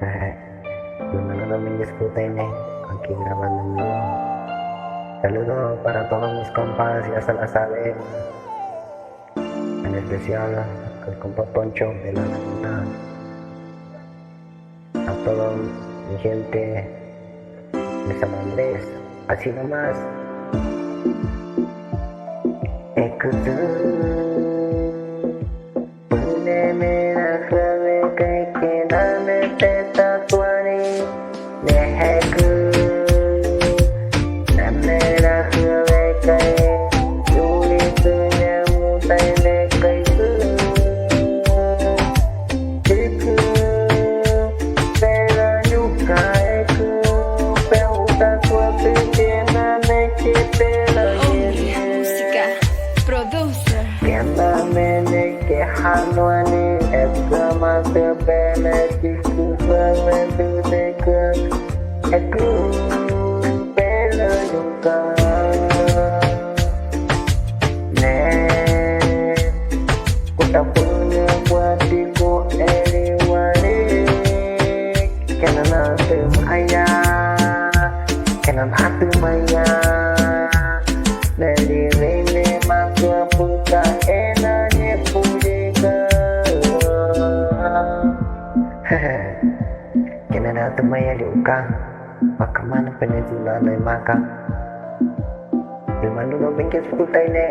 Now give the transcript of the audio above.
Hermano Domínguez Cutene, aquí grabando en vivo. Saludos para todos mis compas, ya se la saben. En especial al compa Poncho de la Laguna. A toda mi gente de San Andrés, así nomás. Hanwani ekama sebele dikusame dudeka eku pela yuka ne kuta punya buatiku eliwani kanan atu maya kanan atu maya dari rene maka puta enanye Kena tumaya liuka Makamana penetula na maka Di malu no bingkit putai ne